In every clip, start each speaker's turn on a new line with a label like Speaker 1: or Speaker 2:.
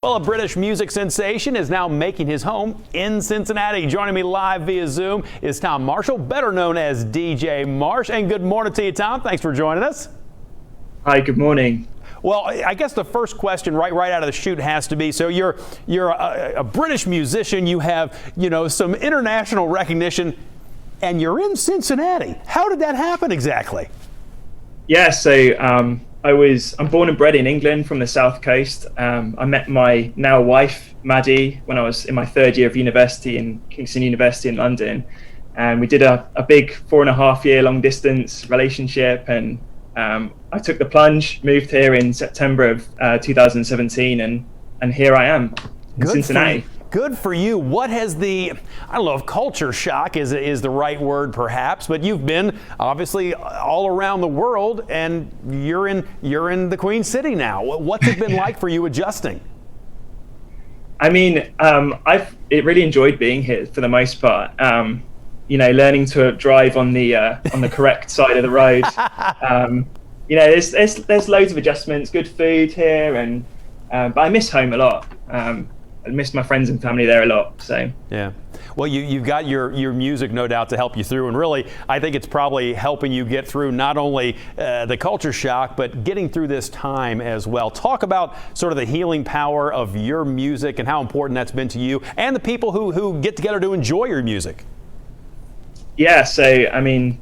Speaker 1: Well, a British music sensation is now making his home in Cincinnati. Joining me live via Zoom is Tom Marshall, better known as DJ Marsh. And good morning to you, Tom. Thanks for joining us.
Speaker 2: Hi, good morning.
Speaker 1: Well, I guess the first question right out of the chute has to be, so you're a British musician, you have, some international recognition, and you're in Cincinnati. How did that happen exactly?
Speaker 2: Yeah, so I'm born and bred in England from the South Coast. I met my now wife, Maddie, when I was in my third year of university in Kingston University in London. And we did a big 4.5-year long distance relationship. And I took the plunge, moved here in September of 2017, and here I am in Cincinnati.
Speaker 1: Good for you. What has I don't know if culture shock is the right word perhaps, but you've been obviously all around the world and you're in the Queen City now. What's it been like for you adjusting?
Speaker 2: I mean, I've really enjoyed being here for the most part. Learning to drive on the correct side of the road. There's loads of adjustments, good food here, and but I miss home a lot. I miss my friends and family there a lot. So
Speaker 1: yeah, well, you've got your music, no doubt, to help you through, and really, I think it's probably helping you get through not only the culture shock, but getting through this time as well. Talk about sort of the healing power of your music and how important that's been to you and the people who get together to enjoy your music.
Speaker 2: Yeah, so I mean,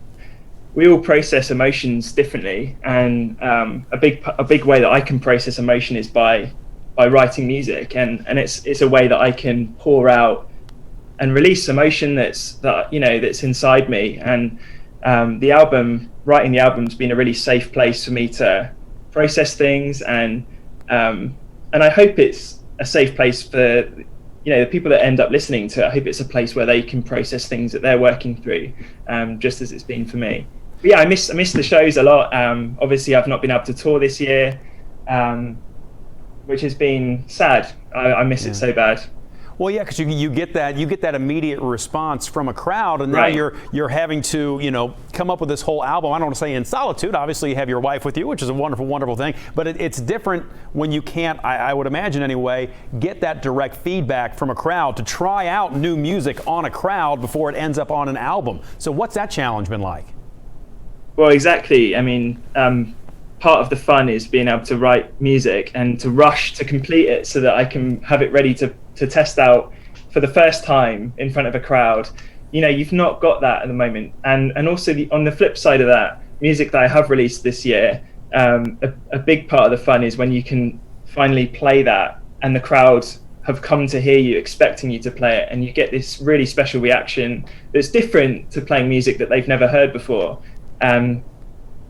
Speaker 2: we all process emotions differently, and a big way that I can process emotion is by writing music, and it's a way that I can pour out and release emotion that's inside me. And writing the album's been a really safe place for me to process things, and I hope it's a safe place for the people that end up listening to it. I hope it's a place where they can process things that they're working through, just as it's been for me. But yeah, I miss the shows a lot. Obviously, I've not been able to tour this year, which has been sad. I miss it so bad.
Speaker 1: Well, yeah, because you get that immediate response from a crowd, and now
Speaker 2: Right.
Speaker 1: you're having to come up with this whole album. I don't want to say in solitude. Obviously, you have your wife with you, which is a wonderful thing. But it's different when you can't. I would imagine anyway, get that direct feedback from a crowd to try out new music on a crowd before it ends up on an album. So what's that challenge been like?
Speaker 2: Well, exactly. I mean, part of the fun is being able to write music and to rush to complete it so that I can have it ready to test out for the first time in front of a crowd. You've not got that at the moment. And also on the flip side of that, music that I have released this year, a big part of the fun is when you can finally play that and the crowd have come to hear you, expecting you to play it, and you get this really special reaction that's different to playing music that they've never heard before.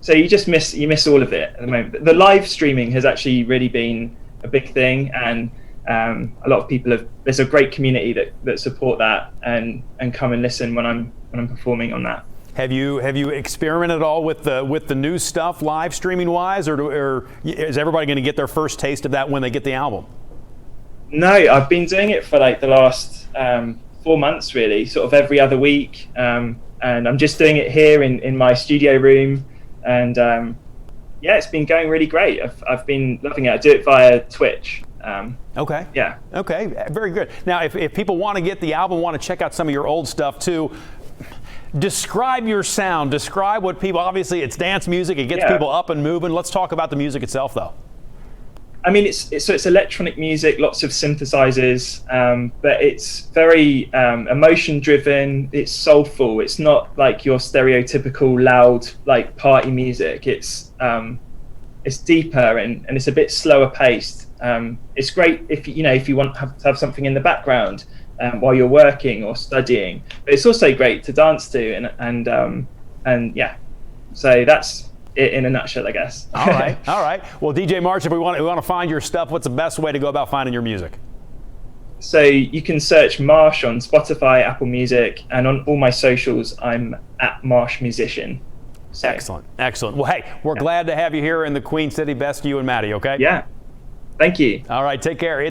Speaker 2: So you just miss all of it at the moment. The live streaming has actually really been a big thing, and a lot of people there's a great community that support that and come and listen when I'm performing on that.
Speaker 1: Have you experimented at all with the new stuff live streaming wise, or is everybody going to get their first taste of that when they get the album?
Speaker 2: No, I've been doing it for like the last 4 months, really, sort of every other week, and I'm just doing it here in my studio room. And yeah, it's been going really great. I've been loving it. I do it via Twitch.
Speaker 1: Okay.
Speaker 2: Yeah.
Speaker 1: Okay. Very good. Now, if people want to get the album, want to check out some of your old stuff too, describe your sound. Describe what people. Obviously, it's dance music. It gets people up and moving. Let's talk about the music itself, though.
Speaker 2: I mean, it's electronic music, lots of synthesizers, but it's very emotion-driven. It's soulful. It's not like your stereotypical loud like party music. It's deeper and it's a bit slower paced. It's great if you want to have something in the background while you're working or studying. But it's also great to dance to and yeah. So that's it in a nutshell, I guess.
Speaker 1: All right. Well, DJ Marsh, if we want to find your stuff, what's the best way to go about finding your music?
Speaker 2: So you can search Marsh on Spotify, Apple Music, and on all my socials, I'm at Marsh Musician. So,
Speaker 1: Excellent. Well, hey, we're glad to have you here in the Queen City. Best to you and Maddie, okay?
Speaker 2: Yeah. Thank you.
Speaker 1: All right, take care.